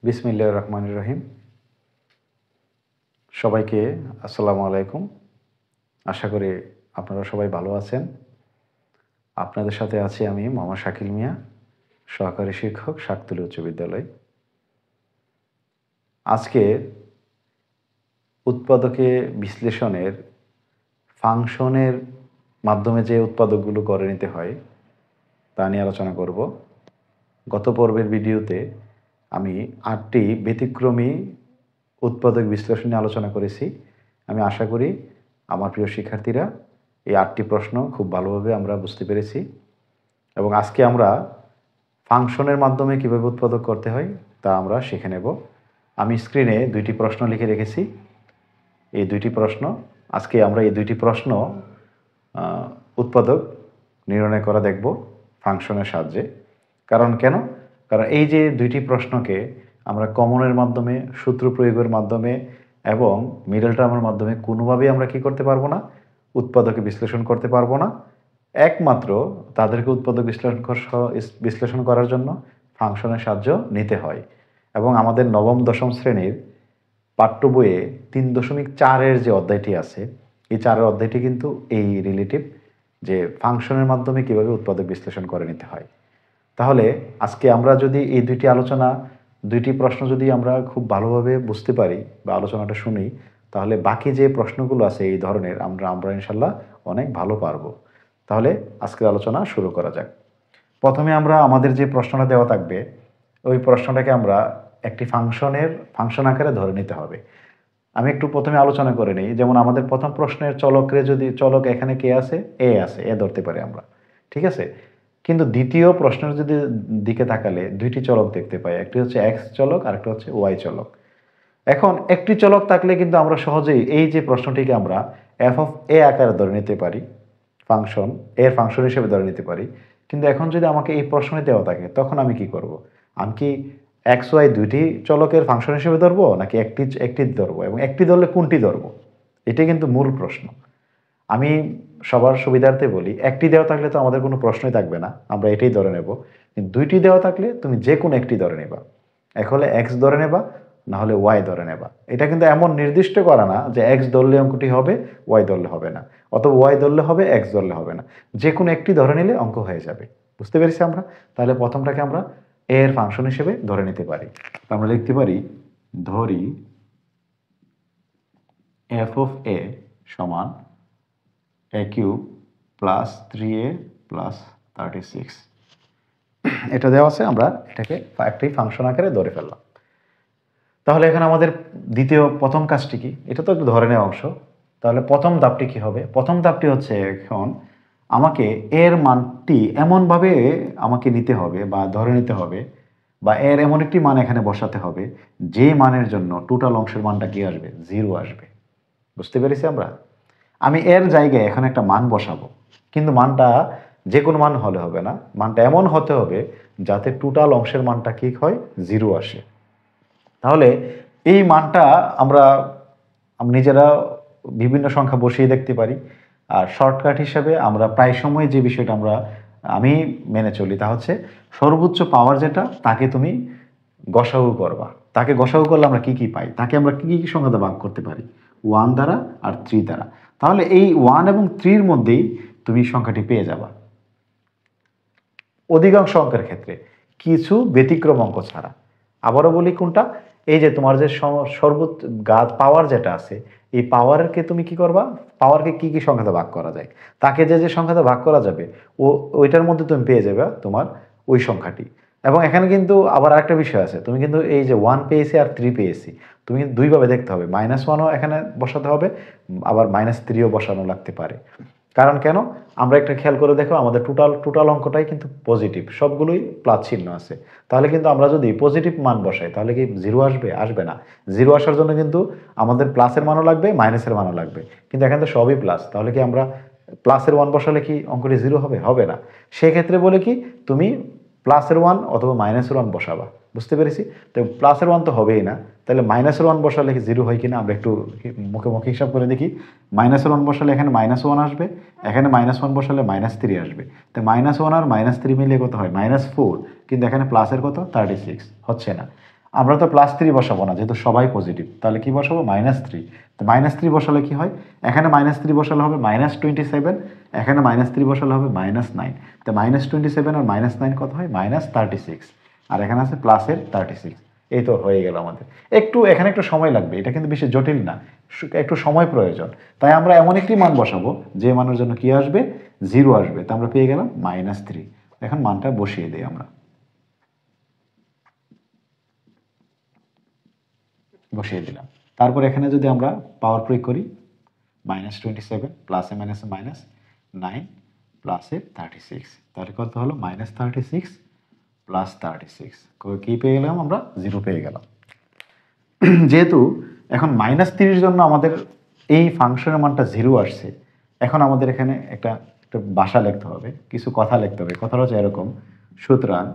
বিসমিল্লাহির রহমানির রহিম। সবাইকে আসসালামু আলাইকুম। আশা করি আপনারা সবাই ভালো আছেন। আপনাদের সাথে আছি আমি মোহাম্মদ শাকিল মিয়া, সহকারী শিক্ষক, শাকতলী উচ্চ বিদ্যালয়। আজকে উৎপাদকে বিশ্লেষণের ফাংশনের মাধ্যমে যে উৎপাদকগুলো করে নিতে হয় তা নিয়ে আলোচনা করব। গত পর্বের ভিডিওতে আমি 8টি ব্যতিক্রমী উৎপাদক বিশ্লেষণ নিয়ে আলোচনা করেছি। আমি আশা করি আমার প্রিয় শিক্ষার্থীরা এই 8টি প্রশ্ন খুব ভালোভাবে আমরা বুঝতে পেরেছি এবং আজকে আমরা ফাংশনের মাধ্যমে কীভাবে উৎপাদক করতে হয় তা আমরা শিখে নেব। আমি স্ক্রিনে 2টি প্রশ্ন লিখে রেখেছি। এই 2টি প্রশ্ন আজকে আমরা এই 2টি প্রশ্ন উৎপাদক নির্ণয় করা দেখব ফাংশনের সাহায্যে। কারণ এই যে 2টি প্রশ্নকে আমরা কমনের মাধ্যমে, সূত্র প্রয়োগের মাধ্যমে এবং মিডল টার্মের মাধ্যমে কোনোভাবেই আমরা কি করতে পারবো না, উৎপাদকে বিশ্লেষণ করতে পারবো না। একমাত্র তাদেরকে উৎপাদক বিশ্লেষণ করার জন্য ফাংশনের সাহায্য নিতে হয়। এবং আমাদের নবম দশম শ্রেণীর পাঠ্য বইয়ে 3.4 যে অধ্যায়টি আছে, এই 4 অধ্যায়টি কিন্তু এই রিলেটিভ যে ফাংশনের মাধ্যমে কিভাবে উৎপাদক বিশ্লেষণ করে নিতে হয়। তাহলে আজকে আমরা যদি এই 2টি প্রশ্ন যদি আমরা খুব ভালোভাবে বুঝতে পারি বা আলোচনাটা শুনি, তাহলে বাকি যে প্রশ্নগুলো আছে এই ধরনের আমরা ইনশাল্লাহ অনেক ভালো পারবো। তাহলে আজকের আলোচনা শুরু করা যাক। প্রথমে আমরা আমাদের যে প্রশ্নটা দেওয়া থাকবে ওই প্রশ্নটাকে আমরা একটি ফাংশন আকারে ধরে নিতে হবে। আমি একটু প্রথমে আলোচনা করে নিই। যেমন আমাদের প্রথম প্রশ্নের চলক এখানে কে আছে, এ ধরতে পারি আমরা, ঠিক আছে। কিন্তু দ্বিতীয় প্রশ্নের দিকে তাকালে 2টি চলক দেখতে পাই, একটি হচ্ছে এক্স চলক আর একটা হচ্ছে ওয়াই চলক। এখন একটি চলক থাকলে কিন্তু আমরা সহজেই এই যে প্রশ্নটিকে আমরা এফ অফ এ আকারে ধরে নিতে পারি, ফাংশন হিসেবে ধরে নিতে পারি। কিন্তু এখন যদি আমাকে এই প্রশ্নে দেওয়া থাকে তখন আমি কি করব? আমি কি এক্স ওয়াই 2টি চলকের ফাংশন হিসেবে ধরবো নাকি একটি ধরবো, এবং একটি ধরলে কোনটি ধরবো? এটাই কিন্তু মূল প্রশ্ন। আমি সবার সুবিধার্থে বলি, একটি দেওয়া থাকলে তো আমাদের কোনো প্রশ্নই থাকবে না, আমরা এটাই ধরে নেব। কিন্তু 2টি দেওয়া থাকলে তুমি যে কোনো একটি ধরে নেবা। এক হলে এক্স ধরে নেবা, না হলে ওয়াই ধরে নেবা। এটা কিন্তু এমন নির্দিষ্ট করা না যে এক্স ধরলে অঙ্কটি হবে, ওয়াই ধরলে হবে না, অথবা ওয়াই ধরলে হবে, এক্স ধরলে হবে না। যে কোনো একটি ধরে নিলে অঙ্ক হয়ে যাবে। বুঝতে পেরেছি আমরা? তাহলে প্রথমটাকে আমরা এর ফাংশন হিসেবে ধরে নিতে পারি। আমরা লিখতে পারি, ধরি এফ অফ এ সমান a cube plus 3a plus 36। এটা দেওয়া আছে, আমরা এটাকে একটি ফাংশন আকারে ধরে ফেললাম। তাহলে এখানে আমাদের প্রথম কাজটি কি? এটা তো একটু ধরে নেওয়া অংশ। তাহলে প্রথম ধাপটি কি হবে? প্রথম ধাপটি হচ্ছে এখন আমাকে এর মানটি এমনভাবে আমাকে নিতে হবে বা ধরে নিতে হবে, বা এর এমন একটি মান এখানে বসাতে হবে যে মানের জন্য টোটাল অংশের মানটা কি আসবে? 0 আসবে। বুঝতে পেরেছি আমরা? আমি এর জায়গায় এখন একটা মান বসাবো, কিন্তু মানটা যে কোনো মান হলে হবে না, মানটা এমন হতে হবে যাতে টোটাল অংশের মানটা কি হয়? 0 আসে। তাহলে এই মানটা আমরা নিজেরা বিভিন্ন সংখ্যা বসিয়ে দেখতে পারি। আর শর্টকাট হিসাবে আমরা প্রায় সময় যে বিষয়টা আমি মেনে চলি তা হচ্ছে, সর্বোচ্চ পাওয়ার যেটা তাকে তুমি গসাগু করবা। তাকে গসাগু করলে আমরা কি কি পাই, তাকে আমরা কি কি সংখ্যা দ্বারা ভাগ করতে পারি? 1 দ্বারা আর 3 দ্বারা। তাহলে এই 1 এবং 3-র মধ্যেই তুমি সংখ্যাটি পেয়ে যাবা অধিকাংশ অঙ্কের ক্ষেত্রে, কিছু ব্যতিক্রম অঙ্ক ছাড়া। আবারও বলি কোনটা? এই যে তোমার যে সর্বোচ্চ পাওয়ার যেটা আছে, এই পাওয়ারকে তুমি কি করবা? পাওয়ারকে কি কি সংখ্যাতে ভাগ করা যায়, তাকে যে সংখ্যাতে ভাগ করা যাবে ওইটার মধ্যে তুমি পেয়ে যাবে তোমার ওই সংখ্যাটি। এবং এখানে কিন্তু আবার আরেকটা বিষয় আছে, তুমি কিন্তু এই যে 1 পেয়েছি আর 3 পেয়েছি, তুমি কিন্তু দুইভাবে দেখতে হবে। -1ও এখানে বসাতে হবে, আবার -3ও বসানো লাগতে পারে। কারণ আমরা একটা খেয়াল করে দেখো, আমাদের টোটাল অঙ্কটাই কিন্তু পজিটিভ, সবগুলোই প্লাস চিহ্ন আছে। তাহলে কিন্তু আমরা যদি পজিটিভ মান বসাই তাহলে কি 0 আসবে? আসবে না। 0 আসার জন্য কিন্তু আমাদের প্লাসের মানও লাগবে, মাইনাসের মানও লাগবে। কিন্তু এখানে তো সবই প্লাস, তাহলে কি আমরা প্লাসের 1 বসালে কি অঙ্কটি 0 হবে? হবে না। সেক্ষেত্রে বলে কি, তুমি প্লাসের 1 অথবা মাইনাসের 1 বসাবা। বুঝতে পেরেছি? তো প্লাসের 1 তো হবেই না, তাহলে মাইনাসের 1 বসালে কি 0 হয় কিনা আমরা একটু মুখে হিসাব করে দেখি। মাইনাসের 1 বসালে এখানে -1 আসবে, এখানে -1 বসালে -3 আসবে। তো -1 আর -3 মিলিয়ে কত হয়? -4। কিন্তু এখানে প্লাসের কত? 36 হচ্ছে না। আমরা তো +3 বসাবো না, যেহেতু সবাই পজিটিভ, তাহলে কি বসাবো -3। তো -3 বসালে কি হয়, এখানে -3 বসালে হবে -27, এখানে -3 বসালে হবে -9। তো -27 আর -9 কত হয়, -36, আর এখানে আছে প্লাসের 36। এই তো হয়ে গেল আমাদের। এখানে একটু সময় লাগবে, এটা কিন্তু বেশি জটিল না, একটু সময় প্রয়োজন। তাই আমরা এমন একটি মান বসাবো যে মানের জন্য কি আসবে, 0 আসবে। তো আমরা পেয়ে গেলাম -3। এখন মানটা বসিয়ে দিই আমরা, বসিয়ে দিলাম। তারপর এখানে যদি আমরা পাওয়ার প্রয়োগ করি, -27 প্লাসে মাইনাসে -9 প্লাসে 36, তাহলে কত হলো, -36 প্লাস 36। কি পেয়ে গেলাম আমরা, 0 পেয়ে গেলাম। যেহেতু এখন -3 জন্য আমাদের এই ফাংশনের মানটা 0 আসছে, এখন আমাদের এখানে একটা ভাষা লিখতে হবে, কিছু কথা লিখতে হবে। কথাটা হচ্ছে এরকম, সুতরাং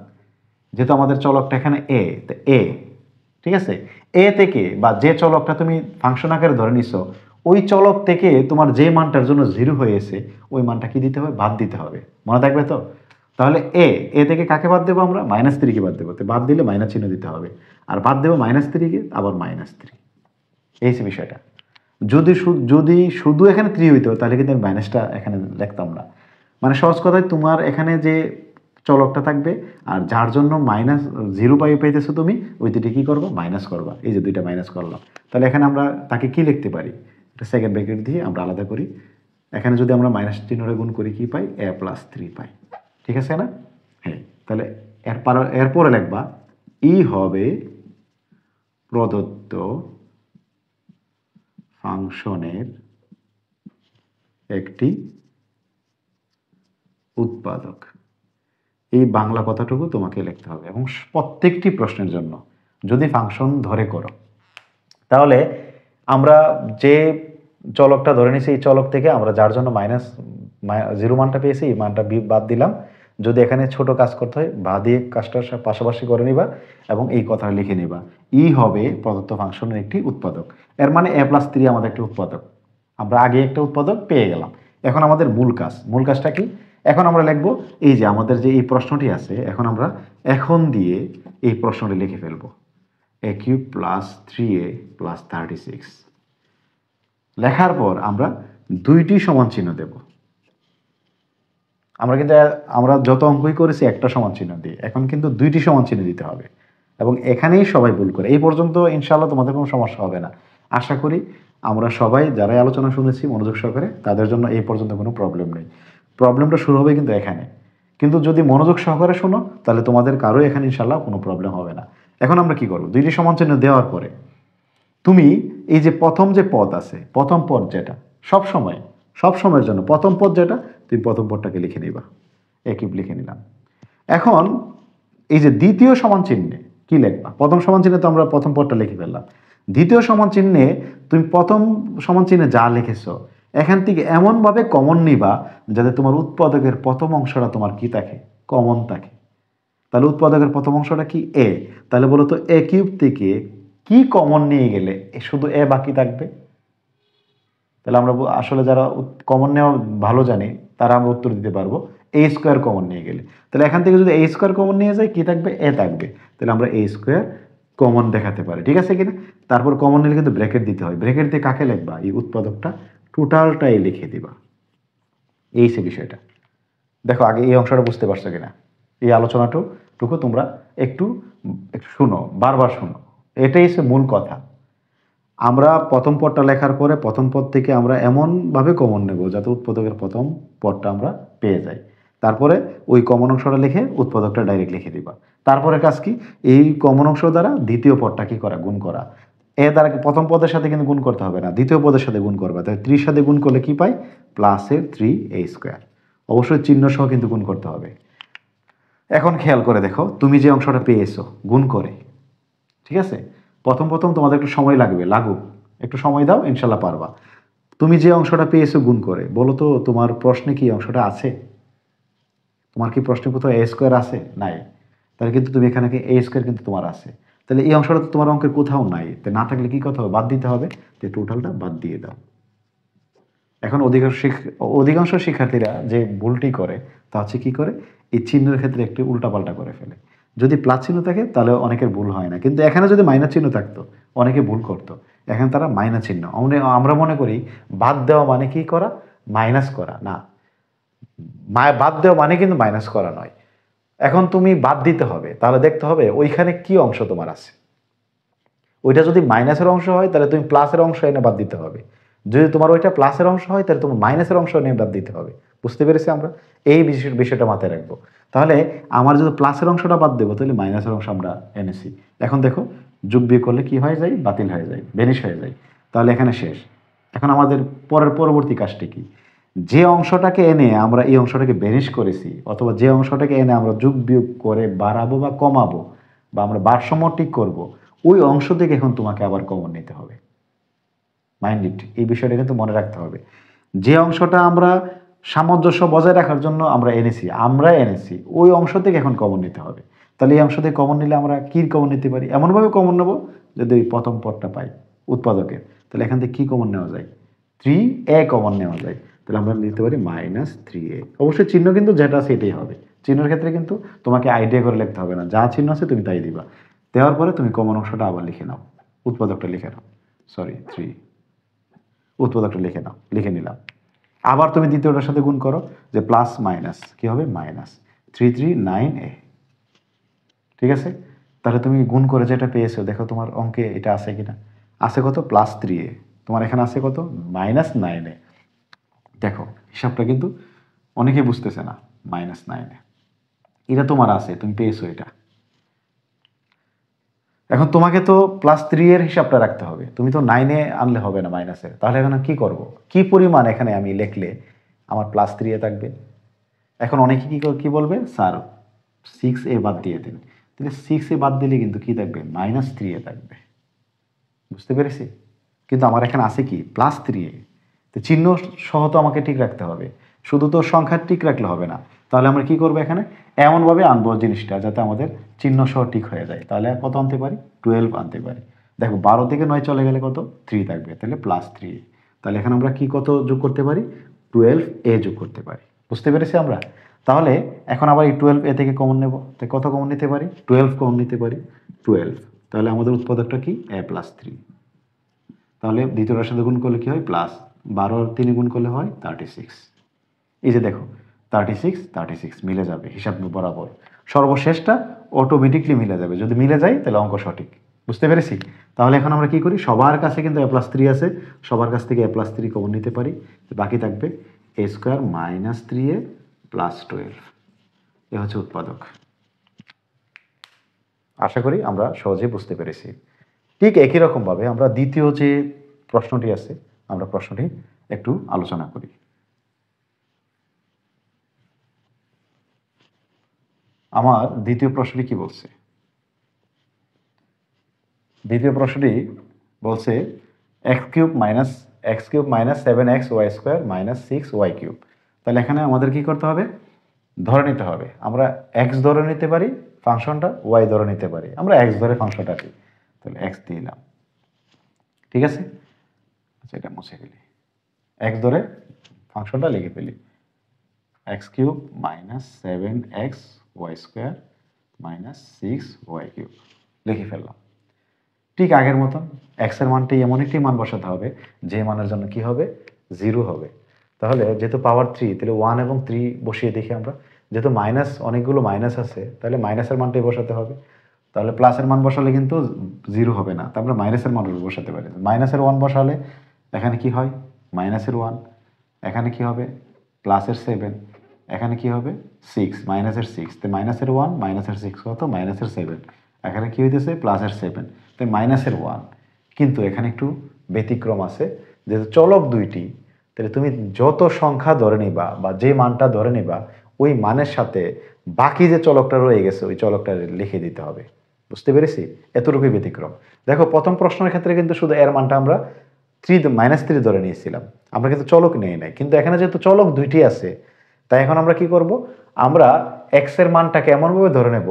যেহেতু আমাদের চলকটা এখানে এ, তো এ, ঠিক আছে, এ থেকে বা যে চলকটা তুমি ফাংশন আকারে ধরে নিছো, ওই চলক থেকে তোমার যে মানটার জন্য 0 হয়েছে, ওই মানটা কি দিতে হবে, বাদ দিতে হবে। মনে থাকবে তো? তাহলে এ থেকে কাকে বাদ দেবো আমরা, -3কে বাদ দেবো। তো বাদ দিলে মাইনাস চিহ্ন দিতে হবে, আর বাদ দেবো -3কে, আবার -3। এই হচ্ছে বিষয়টা। যদি শুধু এখানে 3 হইতো, তাহলে কিন্তু আমি মাইনাসটা এখানে লিখতাম না। মানে সহজ কথায়, তোমার এখানে যে চলকটা থাকবে, আর যার জন্য -0 পাইতেছো তুমি, ওই দুটি কি করবো, মাইনাস করবা। এই যে দুইটা মাইনাস করলাম, তাহলে এখানে আমরা তাকে কি লিখতে পারি, একটা সেকেন্ড ব্র্যাকেট দিয়ে আমরা আলাদা করি। এখানে যদি আমরা মাইনাস চিহ্নটা গুণ করি, কি পাই, a+3 পাই। ঠিক আছে না? হ্যাঁ। তাহলে এরপরে লিখবা, ই হবে প্রদত্ত ফাংশনের একটি উৎপাদক। এই বাংলা কথাটুকু তোমাকে লিখতে হবে, এবং প্রত্যেকটি প্রশ্নের জন্য যদি ফাংশন ধরে করো, তাহলে আমরা যে চলকটা ধরে নিছি, এই চলক থেকে আমরা যার জন্য -0 মানটা পেয়েছি, এই মানটা বাদ দিলাম। যদি এখানে ছোট কাজ করতে হয়, বাদ দিয়ে কাজটার পাশাপাশি করে নিবা এবং এই কথা লিখে নিবা, ই হবে প্রদত্ত ফাংশনের একটি উৎপাদক। এর মানে a+3 আমাদের একটি উৎপাদক। আমরা আগে একটা উৎপাদক পেয়ে গেলাম। এখন আমাদের মূল কাজটা কি, এখন আমরা লিখবো, এই যে আমাদের যে এই প্রশ্নটি আছে, এখন আমরা এখন দিয়ে এই প্রশ্নটি লিখে ফেলবো, a³ + 3a + 36। লেখার পর আমরা দুইটি সমান চিহ্ন দেব। আমরা যত অঙ্কই করেছি একটা সমান চিহ্ন দিয়ে, এখন কিন্তু দুইটি সমান চিহ্ন দিতে হবে। এবং এখানেই সবাই ভুল করে। এই পর্যন্ত ইনশাআল্লাহ তোমাদের কোনো সমস্যা হবে না, আশা করি। আমরা সবাই যারাই আলোচনা শুনেছি মনোযোগ সহকারে, তাদের জন্য এই পর্যন্ত কোনো প্রবলেম নেই। প্রবলেমটা শুরু হবে কিন্তু এখানে। কিন্তু যদি মনোযোগ সহকারে শোনো, তাহলে তোমাদের কারো এখানে ইনশাআল্লাহ কোনো প্রবলেম হবে না। এখন আমরা কি করবো, দুইটি সমান চিহ্ন দেওয়ার পরে তুমি এই যে প্রথম যে পদ আছে, প্রথম পদ যেটা সব সময়ের জন্য প্রথম পদ যেটা, তুমি প্রথম পদটাকে লিখে নিবা, একই লিখে নিলাম। এখন এই যে দ্বিতীয় সমান চিহ্নে কি লিখবা, প্রথম সমান চিহ্নে তো আমরা প্রথম পদটা লিখে ফেললাম। দ্বিতীয় সমান চিহ্নে তুমি প্রথম সমান চিহ্নে যা লিখেছো, এখান থেকে এমনভাবে কমন নিবা যাতে তোমার উৎপাদকের প্রথম অংশটা তোমার কি থাকে, কমন থাকে। তাহলে উৎপাদকের প্রথম অংশটা কি, এ। তাহলে বলো তো, a³ থেকে কি কমন নিয়ে গেলে শুধু এ বাকি থাকবে। তাহলে আমরা আসলে যারা কমন নেওয়া ভালো জানি, তারা আমরা উত্তর দিতে পারবো, a² কমন নিয়ে গেলে। তাহলে এখান থেকে যদি a² কমন নিয়ে যায়, কি থাকবে, এ থাকবে। তাহলে আমরা a² কমন দেখাতে পারি, ঠিক আছে কিনা। তারপর কমন নিলে কিন্তু ব্র্যাকেট দিতে হয়, ব্র্যাকেট দিয়ে কাকে লিখবা, এই উৎপাদকটা টোটালটাই লিখে দিবা। এই সে বিষয়টা। দেখো আগে এই অংশটা বুঝতে পারছো কিনা, এই আলোচনাটুকু তোমরা একটু শুনো, বারবার শুনো, এটাই হচ্ছে মূল কথা। আমরা প্রথম পদটা লেখার পরে প্রথম পদ থেকে আমরা এমনভাবে কমন নেব যাতে উৎপাদকের প্রথম পদটা আমরা পেয়ে যাই। তারপরে ওই কমন অংশটা লিখে উৎপাদকটা ডাইরেক্ট লিখে দিবা। তারপরে কাজ কি, এই কমন অংশ দ্বারা দ্বিতীয় পদটা কি করা, গুণ করা। এ দ্বারা প্রথম পদের সাথে কিন্তু গুণ করতে হবে না, দ্বিতীয় পদের সাথে গুণ করবা। তাই 3 সাথে গুণ করলে কি পাই, +3a²। অবশ্যই চিহ্ন সহ কিন্তু গুণ করতে হবে। এখন খেয়াল করে দেখো, তুমি যে অংশটা পেয়েছো গুণ করে, ঠিক আছে, প্রথম তোমাদের একটু সময় লাগুক, একটু সময় দাও, ইনশাল্লাহ পারবা। তুমি যে অংশটা পেয়েছো গুণ করে, বলো তো তোমার প্রশ্নে কি অংশটা আছে, তোমার কি প্রশ্নে কোথাও a² আছে, নাই। তাহলে কিন্তু তুমি এখানে কি a² কিন্তু তোমার আছে, তাহলে এই অংশটা তো তোমার অঙ্কের কোথাও নাই। তো না থাকলে কি কথা হবে, বাদ দিতে হবে। তো টোটালটা বাদ দিয়ে দাও। এখন অধিকাংশ শিক্ষার্থীরা যে ভুলটি করে, তা হচ্ছে কি করে, এই চিহ্নের ক্ষেত্রে একটু উল্টাপাল্টা করে ফেলে। যদি প্লাস চিহ্ন থাকে তাহলে অনেকের ভুল হয় না, কিন্তু এখানে যদি মাইনাস চিহ্ন থাকতো অনেকে ভুল করতো। এখানে তারা মাইনাস চিহ্ন, আমরা মনে করি বাদ দেওয়া মানে কি করা, মাইনাস করা না। বাদ দেওয়া মানে কিন্তু মাইনাস করা নয়। এখন তুমি বাদ দিতে হবে, তাহলে দেখতে হবে ওইখানে কি অংশ তোমার আছে। ওইটা যদি মাইনাসের অংশ হয় তাহলে তুমি প্লাসের অংশ এনে বাদ দিতে হবে, যদি তোমার ওইটা প্লাসের অংশ হয় তাহলে তোমার মাইনাসের অংশ এনে বাদ দিতে হবে। বুঝতে পেরেছি আমরা? এই বিষয়টা মাথায় রাখবো। তাহলে আমার যদি প্লাসের অংশটা বাদ দেবো তাহলে মাইনাসের অংশ আমরা এনেছি। এখন দেখো যোগ বিয়োগ করলে কি হয়ে যায়, বাতিল হয়ে যায়, বেনিশ হয়ে যায়। তাহলে এখানে শেষ। এখন আমাদের পরবর্তী কাজটি কি, যে অংশটাকে এনে আমরা এই অংশটাকে বেনিশ করেছি, অথবা যে অংশটাকে এনে আমরা যোগ বিয়োগ করে বাড়াবো বা কমাবো, বা আমরা ভারসাম্য ঠিক করবো, ওই অংশ থেকে এখন তোমাকে আবার কমন নিতে হবে। মাইন্ড ইট, এই বিষয়টা কিন্তু মনে রাখতে হবে। যে অংশটা আমরা সামঞ্জস্য বজায় রাখার জন্য আমরা এনেছি ওই অংশ থেকে এখন কমন নিতে হবে। তাহলে এই অংশ থেকে কমন নিলে আমরা কি কমন নিতে পারি, এমনভাবে কমন নেব যদি ওই প্রথম পদটা পাই উৎপাদকের, তাহলে এখান থেকে কি কমন নেওয়া যায়, 3a কমন নেওয়া যায়। তাহলে আমরা নিতে পারি -3a। অবশ্যই চিহ্ন কিন্তু যেটা আছে এটাই হবে। চিহ্নের ক্ষেত্রে কিন্তু তোমাকে আইডিয়া করে লিখতে হবে না, যা চিহ্ন আছে তুমি তাই দিবা। দেওয়ার পরে তুমি কমন অংশটা আবার লিখে নাও, উৎপাদকটা লিখে নাও, উৎপাদকটা লিখে নিলাম। আবার তুমি দ্বিতীয়টার সাথে গুণ করো, যে প্লাস মাইনাস কি হবে, -339a। ঠিক আছে? তাহলে তুমি গুণ করে যেটা পেয়েছো, দেখো তোমার অঙ্কে এটা আছে কিনা। আছে কত, +3a। তোমার এখানে আছে কত, -9a। দেখো হিসাবটা কিন্তু অনেকেই বুঝতেছে না, -9a এটা তোমার আছে, তুমি পেয়েছো এটা। এখন তোমাকে তো +3 এর হিসাবটা রাখতে হবে, তুমি তো 9 আনলে হবে না মাইনাসের। তাহলে এখন কি করব, কি পরিমাণ এখানে আমি লিখলে আমার +3 থাকবে। এখন অনেকে কি বলবে, স্যার 6a বাদ দিয়ে দিন। তাহলে 6a বাদ দিলে কিন্তু কি থাকবে, -3a থাকবে। বুঝতে পেরেছি? কিন্তু আমার এখানে আছে কি, +3a। তো চিহ্ন সহ তো আমাকে ঠিক রাখতে হবে, শুধু তো সংখ্যা ঠিক রাখলে হবে না। তাহলে আমরা কি করবো, এখানে এমনভাবে আনবো জিনিসটা যাতে আমাদের চিহ্ন সহ ঠিক হয়ে যায়। তাহলে কত আনতে পারি, 12 আনতে পারি। দেখো 12 থেকে 9 চলে গেলে কত, 3 থাকবে, তাহলে +3a। তাহলে এখানে আমরা কি কত যোগ করতে পারি, 12a যোগ করতে পারি। বুঝতে পেরেছি আমরা? তাহলে এখন আবার এই 12a থেকে কমন নেব, তাই কত কমন নিতে পারি, 12 কমন নিতে পারি, 12। তাহলে আমাদের উৎপাদকটা কি, a+3। তাহলে দ্বিতীয়টার সাথে গুণ করলে কি হয়, +12 আর 3 গুণ করলে হয় 36। এই যে দেখো 36 মিলে যাবে হিসাব বরাবর। সর্বশেষটা অটোমেটিকলি মিলে যাবে, যদি মিলে যায় তাহলে অঙ্ক সঠিক। বুঝতে পেরেছি? তাহলে এখন আমরা কি করি, সবার কাছে কিন্তু a+3 আছে, সবার কাছ থেকে a+3 কমন নিতে পারি। বাকি থাকবে a² -3a +12। এ হচ্ছে উৎপাদক। আশা করি আমরা সহজেই বুঝতে পেরেছি। ঠিক একই রকমভাবে আমরা দ্বিতীয় যে প্রশ্নটি আছে, আমরা প্রশ্নটি একটু আলোচনা করি। আমার দ্বিতীয় প্রশ্নটি কি বলছে, দ্বিতীয় প্রশ্নটি বলছে x³ - 7xy² - 6y³। তাহলে এখানে আমাদের কি করতে হবে, ধরে নিতে হবে। আমরা x ধরে নিতে পারি ফাংশনটা, y ধরে নিতে পারি। আমরা x ধরে ফাংশনটা দিই, তাহলে x দিলাম। ঠিক আছে? আচ্ছা এটা মুছে ফেলি, x ধরে ফাংশনটা লিখে ফেলি, x³ - 7xy² - 6y³ লিখে ফেললাম। ঠিক আগের মতন x এর মানটি এমন একটি মান বসাতে হবে যে মানের জন্য কি হবে, 0 হবে। তাহলে যেহেতু পাওয়ার 3, তাহলে 1 এবং 3 বসিয়ে দেখি আমরা। যেহেতু অনেকগুলো মাইনাস আছে, তাহলে মাইনাসের মানটাই বসাতে হবে। তাহলে প্লাসের মান বসালে কিন্তু 0 হবে না, তারপরে মাইনাসের মান বসাতে পারি। মাইনাসের 1 বসালে এখানে কি হয়, -1। এখানে কি হবে, +7। এখানে কি হবে, 6, -6। তো -1 -6 কত, -7। এখানে কি হইতেছে, +7, তাই -1। কিন্তু এখানে একটু ব্যতিক্রম আছে, যেহেতু চলক দুইটি, তাহলে তুমি যত সংখ্যা ধরে নিবা বা যে মানটা ধরে নিবা, ওই মানের সাথে বাকি যে চলকটা রয়ে গেছে ওই চলকটা লিখে দিতে হবে। বুঝতে পেরেছি? এতটুকুই ব্যতিক্রম। দেখো প্রথম প্রশ্নের ক্ষেত্রে কিন্তু শুধু এর মানটা আমরা -3 ধরে নিয়েছিলাম, আমরা কিন্তু চলক নেই নাই। কিন্তু এখানে যেহেতু চলক দুইটি আছে, তাই এখন আমরা কি করব, আমরা x এর মানটাকে এমনভাবে ধরে নেব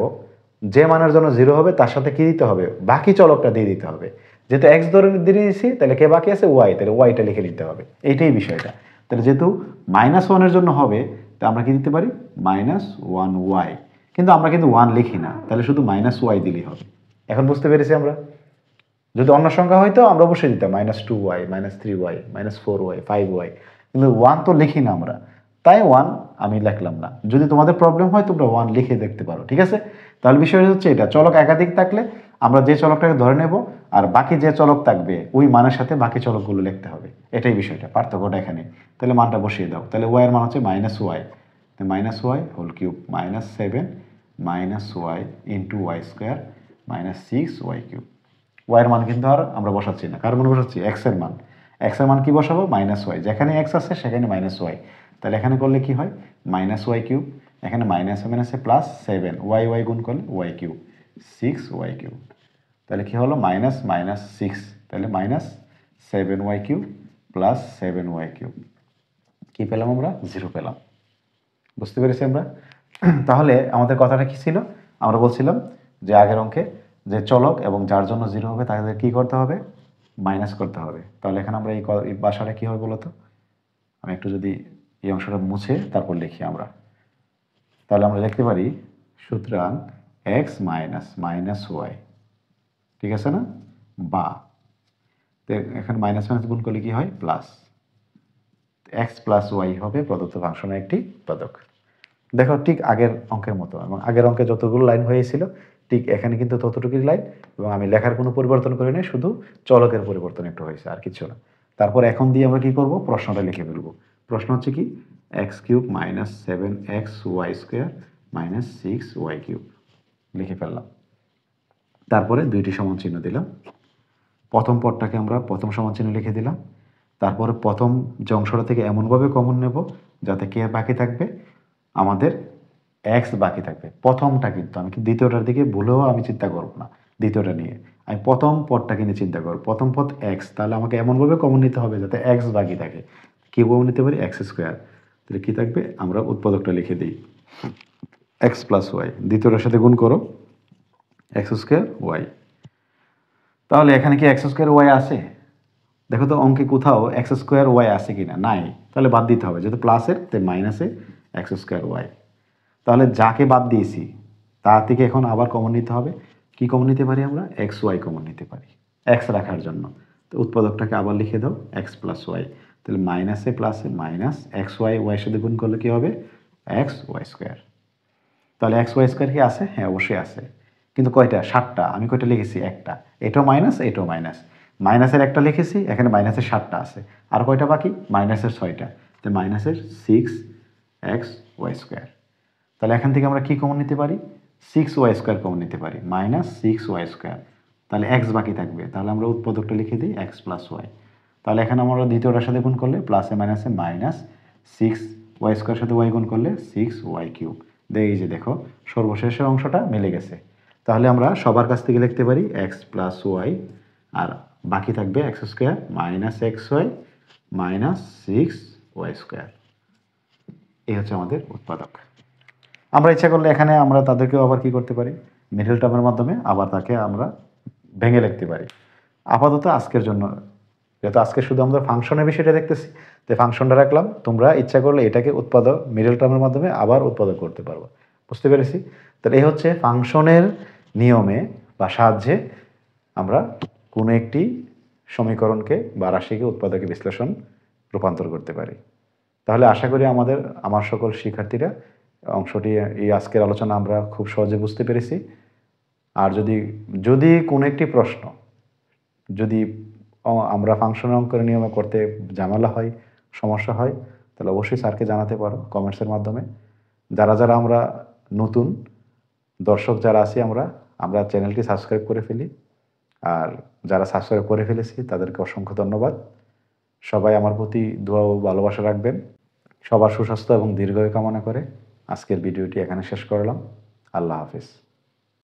যে মানের জন্য 0 হবে তার সাথে কি দিতে হবে, বাকি চলকটা দিয়ে দিতে হবে। যেহেতু x ধরে দিয়ে নিয়েছি, তাহলে কে বাকি আছে, y, তাহলে yটা লিখে নিতে হবে। এইটাই বিষয়টা। তাহলে যেহেতু -1 এর জন্য হবে, তা আমরা কি দিতে পারি, -1y। কিন্তু আমরা কিন্তু 1 লিখি না, তাহলে শুধু -y দিলেই হবে। এখন বুঝতে পেরেছি আমরা? যদি অন্য সংখ্যা হয়তো আমরা অবশ্যই দিতাম -2y, -3y, -4y, 5y, কিন্তু 1 তো লিখি না আমরা, তাই 1 আমি লিখলাম না। যদি তোমাদের প্রবলেম হয় তোমরা 1 লিখে দেখতে পারো, ঠিক আছে? তাহলে বিষয় হচ্ছে এটা, চলক একাধিক থাকলে আমরা যে চলকটাকে ধরে নেব আর বাকি যে চলক থাকবে ওই মানের সাথে বাকি চলকগুলো লিখতে হবে, এটাই বিষয়টা, পার্থক্যটা এখানে। তাহলে মানটা বসিয়ে দাও, তাহলে y এর মান হচ্ছে -y, -y whole cube -7 -y into y square -6y cube. y এর মান কিন্তু আর আমরা বসাচ্ছি না, কার মান বসাচ্ছি? x এর মান। x এর মান কি বসাবো? -y, যেখানে x আছে সেখানে -y, তাহলে এখানে করলে কি হয়? -y কিউব, এখানে প্লাস 7 y গুণ করলে y কিউব 6y কিউব, তাহলে কি হলো? -6, তাহলে -7y cube plus 7y cube. কি পেলাম আমরা? 0 পেলাম। বুঝতে পেরেছি আমরা? তাহলে আমাদের কথাটা কি ছিল? আমরা বলছিলাম যে আগের অঙ্কে যে চলক এবং যার জন্য 0 হবে তাদের কি করতে হবে? মাইনাস করতে হবে। তাহলে এখানে আমরা এই বাসাটা কি হবে বলতো? আমি একটু যদি এই অংশটা মুছে তারপর লিখি আমরা, তাহলে আমরা লিখতে পারি সুতরাং x মাইনাস ওয়াই, ঠিক আছে না? বা এখানে মাইনাস মাইনাস গুণ করলে কি হয়? প্লাস এক্স প্লাস ওয়াই হবে প্রদত্ত ফাংশনের একটি উৎপাদক। দেখো ঠিক আগের অঙ্কের মতো, এবং আগের অঙ্কে যতগুলো লাইন হয়েছিল ঠিক এখানে কিন্তু ততটুকুই লাইন, এবং আমি লেখার কোনো পরিবর্তন করি নাই, শুধু চলকের পরিবর্তন একটু হয়েছে, আর কিছু না। তারপর এখন দিয়ে আমরা কি করব? প্রশ্নটা লিখে ফেলবো। প্রশ্ন হচ্ছে কি? X cube -7xy square -6y cube লিখে ফেললাম। তারপরে দুইটি সমান চিহ্ন দিলাম, প্রথম পদটাকে আমরা প্রথম সমান চিহ্ন লিখে দিলাম। তারপরে প্রথম যে অংশটা থেকে এমনভাবে কমন নেব যাতে কে বাকি থাকবে? আমাদের এক্স বাকি থাকবে। প্রথমটা কিন্তু আমি দ্বিতীয়টার দিকে ভুলেও আমি চিন্তা করব না, দ্বিতীয়টা নিয়ে আমি প্রথম পদটাকে নিয়ে চিন্তা করব। প্রথম পদ এক্স, তাহলে আমাকে এমনভাবে কমন নিতে হবে যাতে এক্স বাকি থাকে। কী কমন নিতে পারি? X square. তাহলে কী থাকবে? আমরা উৎপাদকটা লিখে দিই, এক্স প্লাস ওয়াই, দ্বিতীয়টার সাথে গুণ করো এক্স স্কোয়ার ওয়াই। তাহলে এখানে কি এক্স স্কোয়ার ওয়াই আছে? দেখো তো অঙ্কে কোথাও এক্স স্কোয়ার ওয়াই আছে কি না? নাই, তাহলে বাদ দিতে হবে, যেহেতু প্লাসের তাই মাইনাসে এক্স স্কোয়ার ওয়াই। তাহলে যাকে বাদ দিয়েছি তার থেকে এখন আবার কমন নিতে হবে। কি কমন নিতে পারি আমরা? এক্স ওয়াই কমন নিতে পারি এক্স রাখার জন্য। তো উৎপাদকটাকে আবার লিখে দাও এক্স প্লাস ওয়াই, তাহলে মাইনাসে প্লাসে মাইনাস এক্স ওয়াই, ওয়াইয়ের সাথে গুণ করলে কী হবে? X y square. তাহলে এক্স ওয়াই স্কোয়ার কি আছে? হ্যাঁ অবশ্যই আছে, কিন্তু কয়টা? 7টা। আমি কয়টা লিখেছি? একটা। এটাও মাইনাস, এটাও মাইনাস। মাইনাসের একটা লিখেছি, এখানে মাইনাসের 7টা আছে। আর কয়টা বাকি? মাইনাসের 6টা। তো মাইনাসের 6xy স্কোয়ার। তাহলে এখান থেকে আমরা কি কমন নিতে পারি? 6y স্কোয়ার কমন নিতে পারি, -6y স্কোয়ার। তাহলে এক্স বাকি থাকবে, তাহলে আমরা উৎপাদকটা লিখে দিই এক্স প্লাস ওয়াই। তাহলে এখানে আমরা দ্বিতীয়টার সাথে গুণ করলে প্লাসে মাইনাসে -6y স্কোয়ার সাথে ওয়াই গুণ করলে 6y কিউব। এই যে দেখো সর্বশেষের অংশটা মিলে গেছে। তাহলে আমরা সবার কাছ থেকে লিখতে পারি এক্স প্লাস ওয়াই, আর বাকি থাকবে x square -xy -6y square. এই হচ্ছে আমাদের উৎপাদক। আমরা ইচ্ছা করলে এখানে আমরা তাদেরকেও আবার কি করতে পারি? মিডল টার্মের মাধ্যমে আবার তাকে আমরা ভেঙে লিখতে পারি। আপাতত আজকের জন্য, যেহেতু আজকে শুধু আমরা ফাংশনের বিষয়টা দেখতেছি, তো ফাংশনটা রাখলাম। তোমরা ইচ্ছা করলে এটাকে উৎপাদক মিডল টার্মের মাধ্যমে আবার উৎপাদক করতে পারবো। বুঝতে পেরেছি? তাহলে এই হচ্ছে ফাংশনের নিয়মে বা সাহায্যে আমরা কোনো একটি সমীকরণকে বা রাশিকে উৎপাদকে বিশ্লেষণ রূপান্তর করতে পারি। তাহলে আশা করি আমার সকল শিক্ষার্থীরা অংশটি, এই আজকের আলোচনা আমরা খুব সহজে বুঝতে পেরেছি। আর যদি কোনো একটি প্রশ্ন যদি আমরা ফাংশনের অঙ্কের নিয়মে করতে ঝামেলা হয়, সমস্যা হয়, তাহলে অবশ্যই স্যারকে জানাতে পারো কমেন্টসের মাধ্যমে। যারা আমরা নতুন দর্শক যারা আছি আমরা চ্যানেলটি সাবস্ক্রাইব করে ফেলি, আর যারা সাবস্ক্রাইব করে ফেলেছি তাদেরকে অসংখ্য ধন্যবাদ। সবাই আমার প্রতি দোয়া ও ভালোবাসা রাখবেন। সবার সুস্বাস্থ্য এবং দীর্ঘায়ু কামনা করে আজকের ভিডিওটি এখানে শেষ করলাম। আল্লাহ হাফিজ।